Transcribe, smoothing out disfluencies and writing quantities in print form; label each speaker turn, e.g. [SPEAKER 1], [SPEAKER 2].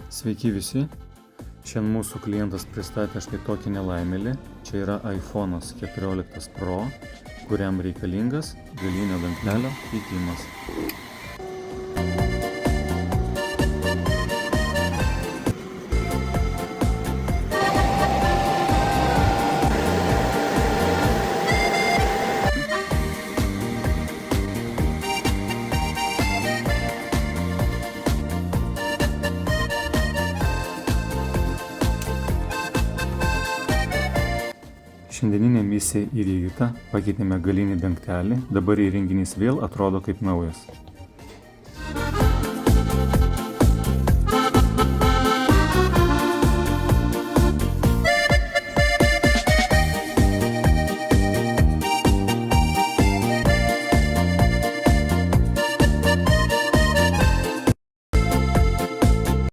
[SPEAKER 1] Sveiki visi. Šiandien mūsų klientas pristatė štai tokį nelaimėlį. Čia yra iPhone'as 14 Pro, kuriam reikalingas galinio dangtelio keitimas. Šiandieninė misija įvykdyta, pakeitėme galinį dangtelį, dabar įrenginys vėl atrodo kaip naujas.